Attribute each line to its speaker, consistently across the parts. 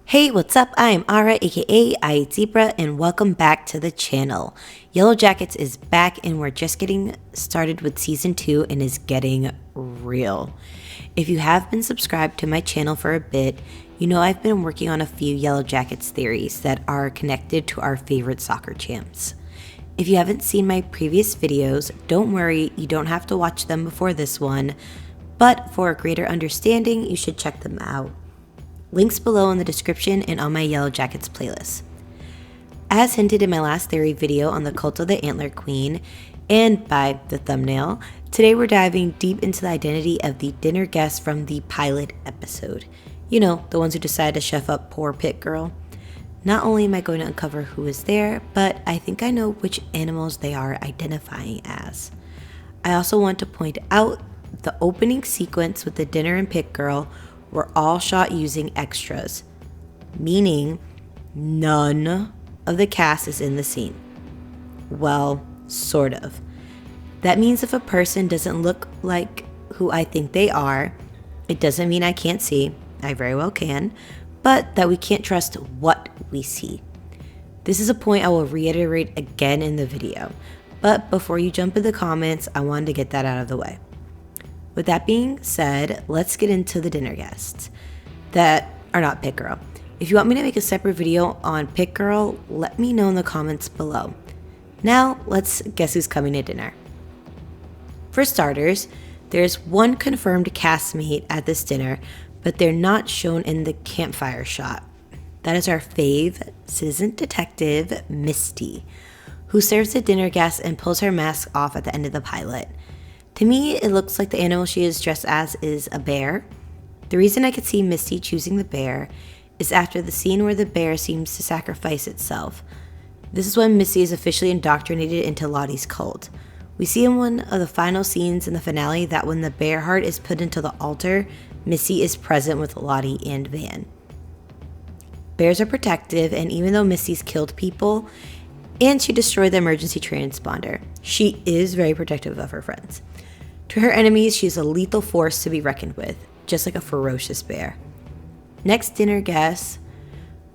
Speaker 1: Hey, what's up? I am Ara, aka I Eat Zebra, and welcome back to the channel. Yellowjackets is back, and we're just getting started with season 2 and is getting real. If you have been subscribed to my channel for a bit, you know I've been working on a few Yellowjackets theories that are connected to our favorite soccer champs. If you haven't seen my previous videos, don't worry, you don't have to watch them before this one, but for a greater understanding, you should check them out. Links below in the description and on my Yellowjackets playlist. As hinted in my last theory video on the cult of the Antler Queen, and by the thumbnail, today we're diving deep into the identity of the dinner guests from the pilot episode. You know, the ones who decide to chef up poor pitgirl. Not only am I going to uncover who is there, but I think I know which animals they are identifying as. I also want to point out the opening sequence with the dinner and pitgirl were all shot using extras, meaning none of the cast is in the scene. Well, sort of. That means if a person doesn't look like who I think they are, it doesn't mean I can't see, I very well can, but that we can't trust what we see. This is a point I will reiterate again in the video, but before you jump in the comments, I wanted to get that out of the way. With that being said, let's get into the dinner guests that are not pitgirl. If you want me to make a separate video on pitgirl, let me know in the comments below. Now, let's guess who's coming to dinner. For starters, there's one confirmed castmate at this dinner, but they're not shown in the campfire shot. That is our fave citizen detective, Misty, who serves the dinner guests and pulls her mask off at the end of the pilot. To me, it looks like the animal she is dressed as is a bear. The reason I could see Misty choosing the bear is after the scene where the bear seems to sacrifice itself. This is when Misty is officially indoctrinated into Lottie's cult. We see in one of the final scenes in the finale that when the bear heart is put into the altar, Misty is present with Lottie and Van. Bears are protective, and even though Misty's killed people and she destroyed the emergency transponder, she is very protective of her friends. To her enemies, she is a lethal force to be reckoned with, just like a ferocious bear. Next dinner guest,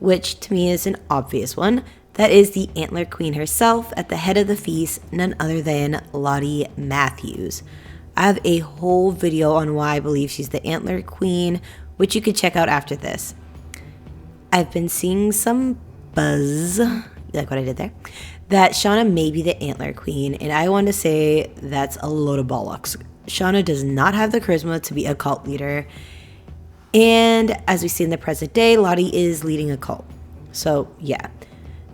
Speaker 1: which to me is an obvious one, that is the Antler Queen herself at the head of the feast, none other than Lottie Matthews. I have a whole video on why I believe she's the Antler Queen, which you can check out after this. I've been seeing some buzz, you like what I did there, that Shauna may be the Antler Queen, and I want to say that's a load of bollocks. Shauna does not have the charisma to be a cult leader, and as we see in the present day, Lottie is leading a cult. So yeah,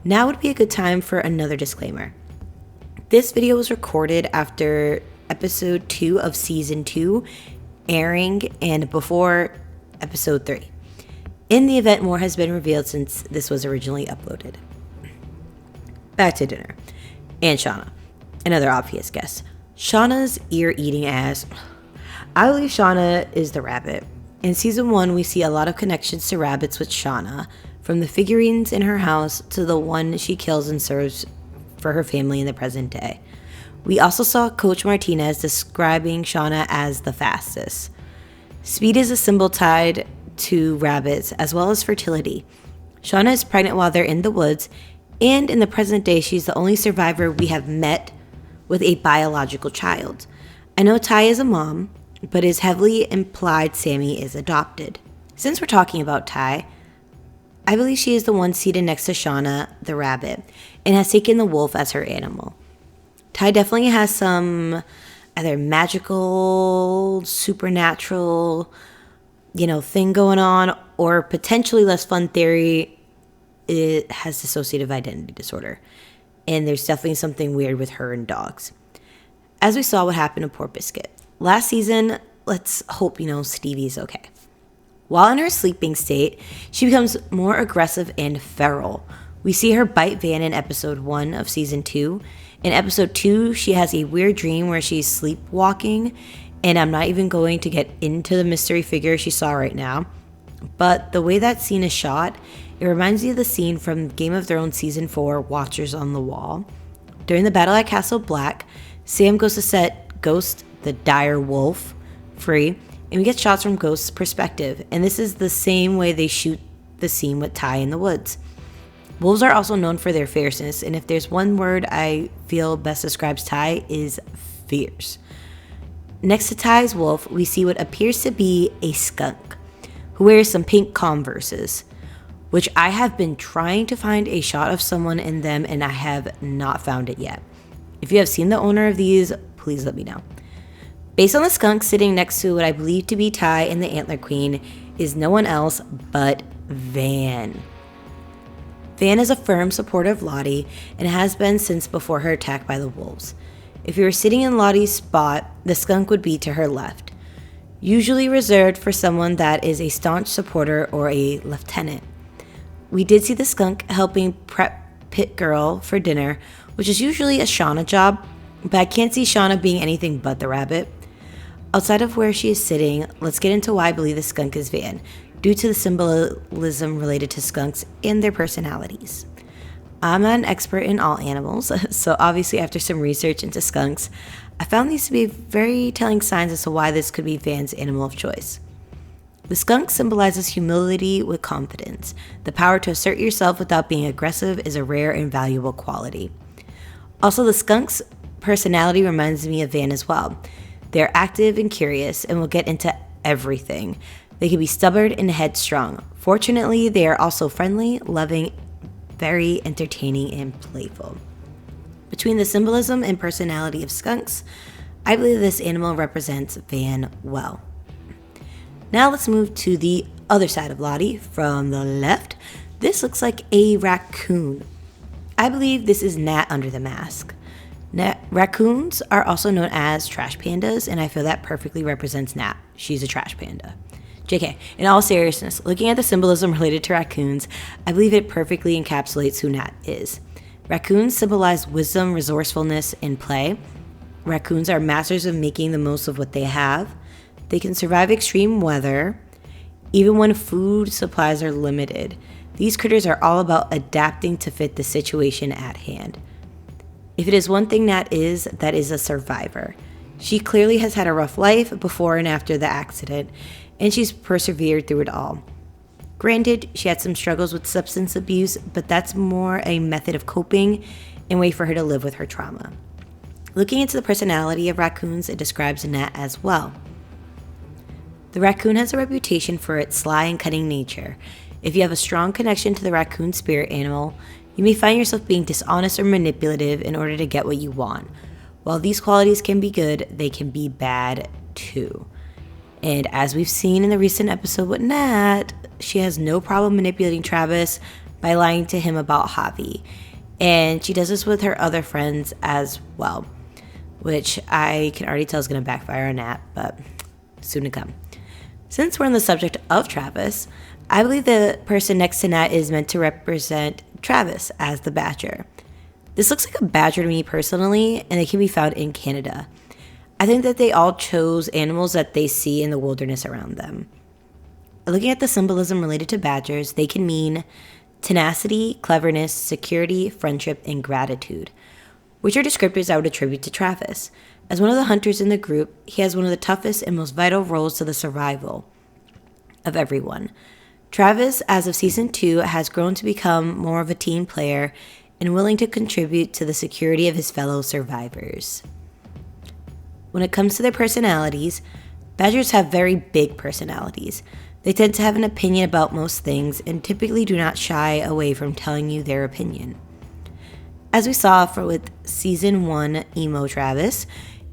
Speaker 1: now would be a good time for another disclaimer. This video was recorded after episode 2 of season 2 airing and before episode 3. In the event more has been revealed since this was originally uploaded. Back to dinner. And Shauna, another obvious guess. Shauna's ear-eating ass. I believe Shauna is the rabbit. In season 1, we see a lot of connections to rabbits with Shauna, from the figurines in her house to the one she kills and serves for her family in the present day. We also saw Coach Martinez describing Shauna as the fastest. Speed is a symbol tied to rabbits as well as fertility. Shauna is pregnant while they're in the woods, and in the present day, she's the only survivor we have met with a biological child. I know Ty is a mom, but it is heavily implied Sammy is adopted. Since we're talking about Ty, I believe she is the one seated next to Shauna, the rabbit, and has taken the wolf as her animal. Ty definitely has some either magical, supernatural, thing going on, or potentially less fun theory, it has dissociative identity disorder, and there's definitely something weird with her and dogs. As we saw what happened to poor Biscuit. Last season, let's hope Stevie's okay. While in her sleeping state, she becomes more aggressive and feral. We see her bite Van in episode 1 of season 2. In episode 2, she has a weird dream where she's sleepwalking, and I'm not even going to get into the mystery figure she saw right now, but the way that scene is shot, it reminds me of the scene from Game of Thrones Season 4, Watchers on the Wall. During the battle at Castle Black, Sam goes to set Ghost, the dire wolf, free, and we get shots from Ghost's perspective. And this is the same way they shoot the scene with Ty in the woods. Wolves are also known for their fierceness, and if there's one word I feel best describes Ty, is fierce. Next to Ty's wolf, we see what appears to be a skunk, who wears some pink Converses, which I have been trying to find a shot of someone in them, and I have not found it yet. If you have seen the owner of these, please let me know. Based on the skunk sitting next to what I believe to be Ty and the Antler Queen is no one else but Van. Van is a firm supporter of Lottie and has been since before her attack by the wolves. If you were sitting in Lottie's spot, the skunk would be to her left, usually reserved for someone that is a staunch supporter or a lieutenant. We did see the skunk helping prep pitgirl for dinner, which is usually a Shauna job, but I can't see Shauna being anything but the rabbit. Outside of where she is sitting, let's get into why I believe the skunk is Van, due to the symbolism related to skunks and their personalities. I'm not an expert in all animals, so obviously after some research into skunks, I found these to be very telling signs as to why this could be Van's animal of choice. The skunk symbolizes humility with confidence. The power to assert yourself without being aggressive is a rare and valuable quality. Also, the skunk's personality reminds me of Van as well. They're active and curious and will get into everything. They can be stubborn and headstrong. Fortunately, they are also friendly, loving, very entertaining, and playful. Between the symbolism and personality of skunks, I believe this animal represents Van well. Now let's move to the other side of Lottie. From the left, this looks like a raccoon. I believe this is Nat under the mask. Raccoons are also known as trash pandas, and I feel that perfectly represents Nat. She's a trash panda. JK, in all seriousness, looking at the symbolism related to raccoons, I believe it perfectly encapsulates who Nat is. Raccoons symbolize wisdom, resourcefulness, and play. Raccoons are masters of making the most of what they have. They can survive extreme weather, even when food supplies are limited. These critters are all about adapting to fit the situation at hand. If it is one thing Nat is, that is a survivor. She clearly has had a rough life before and after the accident, and she's persevered through it all. Granted, she had some struggles with substance abuse, but that's more a method of coping and way for her to live with her trauma. Looking into the personality of raccoons, it describes Nat as well. The raccoon has a reputation for its sly and cunning nature. If you have a strong connection to the raccoon spirit animal, you may find yourself being dishonest or manipulative in order to get what you want. While these qualities can be good, they can be bad too. And as we've seen in the recent episode with Nat, she has no problem manipulating Travis by lying to him about Javi. And she does this with her other friends as well, which I can already tell is going to backfire on Nat, but soon to come. Since we're on the subject of Travis, I believe the person next to Nat is meant to represent Travis as the badger. This looks like a badger to me personally, and they can be found in Canada. I think that they all chose animals that they see in the wilderness around them. Looking at the symbolism related to badgers, they can mean tenacity, cleverness, security, friendship, and gratitude, which are descriptors I would attribute to Travis. As one of the hunters in the group, he has one of the toughest and most vital roles to the survival of everyone. Travis, as of season 2, has grown to become more of a team player and willing to contribute to the security of his fellow survivors. When it comes to their personalities, badgers have very big personalities. They tend to have an opinion about most things and typically do not shy away from telling you their opinion. As we saw with season 1 emo Travis,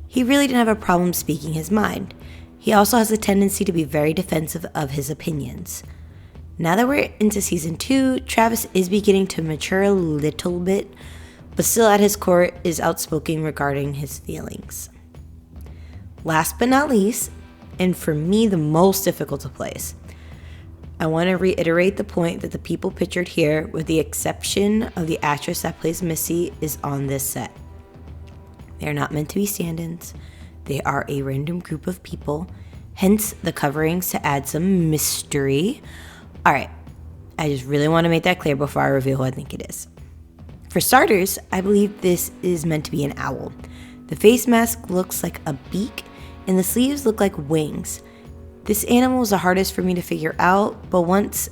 Speaker 1: he really didn't have a problem speaking his mind. He also has a tendency to be very defensive of his opinions. Now that we're into season 2, Travis is beginning to mature a little bit, but still at his core is outspoken regarding his feelings. Last but not least, and for me the most difficult to place, I want to reiterate the point that the people pictured here, with the exception of the actress that plays Missy, is on this set. They are not meant to be stand-ins. They are a random group of people, hence the coverings to add some mystery. Alright, I just really want to make that clear before I reveal who I think it is. For starters, I believe this is meant to be an owl. The face mask looks like a beak, and the sleeves look like wings. This animal is the hardest for me to figure out, but once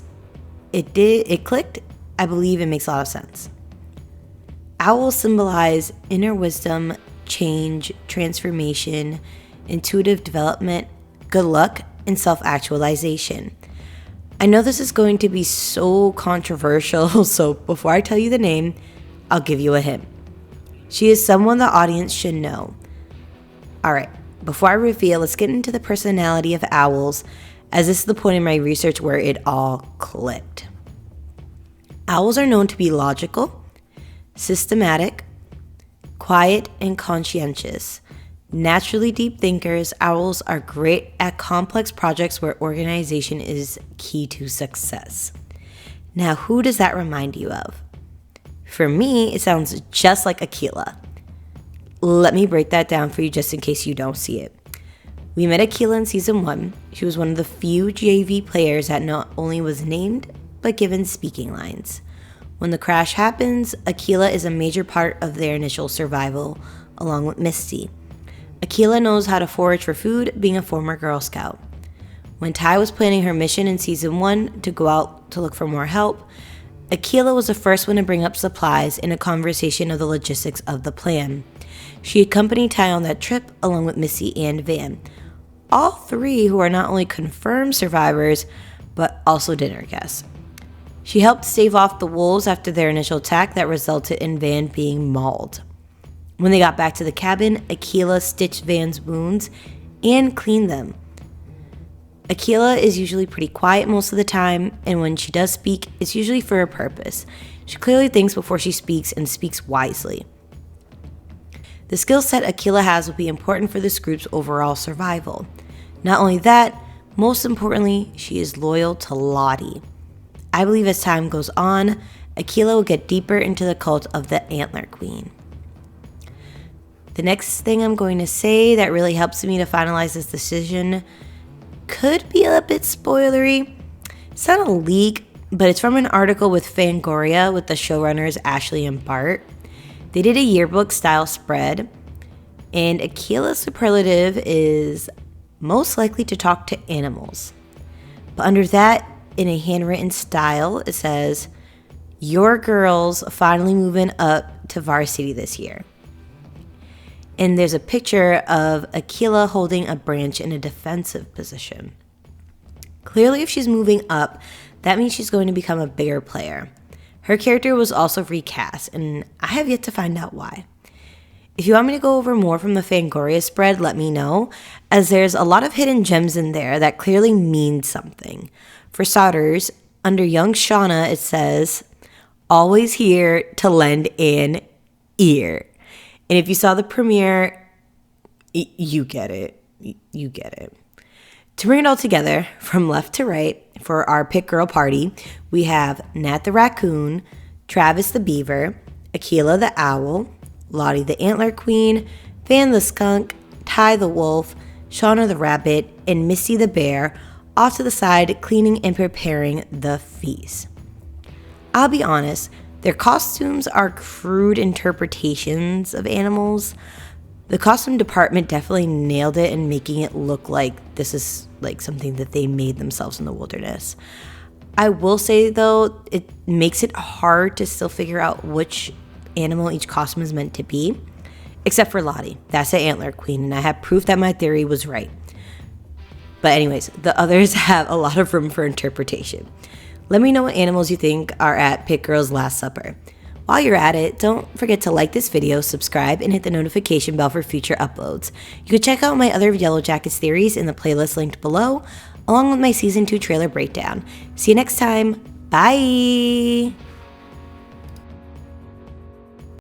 Speaker 1: it clicked, I believe it makes a lot of sense. Owls symbolize inner wisdom, change, transformation, intuitive development, good luck, and self-actualization. I know this is going to be so controversial, so before I tell you the name, I'll give you a hint. She is someone the audience should know. Alright, before I reveal, let's get into the personality of owls, as this is the point in my research where it all clicked. Owls are known to be logical, systematic, quiet, and conscientious. Naturally deep thinkers, owls are great at complex projects where organization is key to success. Now, who does that remind you of? For me, it sounds just like Aquila. Let me break that down for you just in case you don't see it. We met Aquila in season 1. She was one of the few JV players that not only was named, but given speaking lines. When the crash happens, Aquila is a major part of their initial survival, along with Misty. Aquila knows how to forage for food, being a former Girl Scout. When Ty was planning her mission in season 1 to go out to look for more help, Aquila was the first one to bring up supplies in a conversation of the logistics of the plan. She accompanied Ty on that trip along with Missy and Van, all three who are not only confirmed survivors, but also dinner guests. She helped stave off the wolves after their initial attack that resulted in Van being mauled. When they got back to the cabin, Aquila stitched Van's wounds and cleaned them. Aquila is usually pretty quiet most of the time, and when she does speak, it's usually for a purpose. She clearly thinks before she speaks and speaks wisely. The skill set Aquila has will be important for this group's overall survival. Not only that, most importantly, she is loyal to Lottie. I believe as time goes on, Aquila will get deeper into the cult of the Antler Queen. The next thing I'm going to say that really helps me to finalize this decision could be a bit spoilery. It's not a leak, but it's from an article with Fangoria with the showrunners Ashley and Bart. They did a yearbook style spread, and Aquila's superlative is most likely to talk to animals. But under that, in a handwritten style, it says, "Your girls finally moving up to varsity this year." And there's a picture of Aquila holding a branch in a defensive position. Clearly, if she's moving up, that means she's going to become a bigger player. Her character was also recast, and I have yet to find out why. If you want me to go over more from the Fangoria spread, let me know, as there's a lot of hidden gems in there that clearly mean something. For starters, under young Shauna, it says, "Always here to lend an ear." And if you saw the premiere, you get it. You get it. To bring it all together, from left to right, for our Pick Girl party, we have Nat the Raccoon, Travis the Beaver, Aquila the Owl, Lottie the Antler Queen, Van the Skunk, Ty the Wolf, Shauna the Rabbit, and Misty the Bear, off to the side cleaning and preparing the feast. I'll be honest, their costumes are crude interpretations of animals. The costume department definitely nailed it in making it look like this is like something that they made themselves in the wilderness. I will say though, it makes it hard to still figure out which animal each costume is meant to be, except for Lottie. That's the Antler Queen, and I have proof that my theory was right. But anyways, the others have a lot of room for interpretation. Let me know what animals you think are at Pick Girl's Last Supper. While you're at it, don't forget to like this video, subscribe, and hit the notification bell for future uploads. You can check out my other Yellowjackets theories in the playlist linked below, along with my Season 2 trailer breakdown. See you next time. Bye!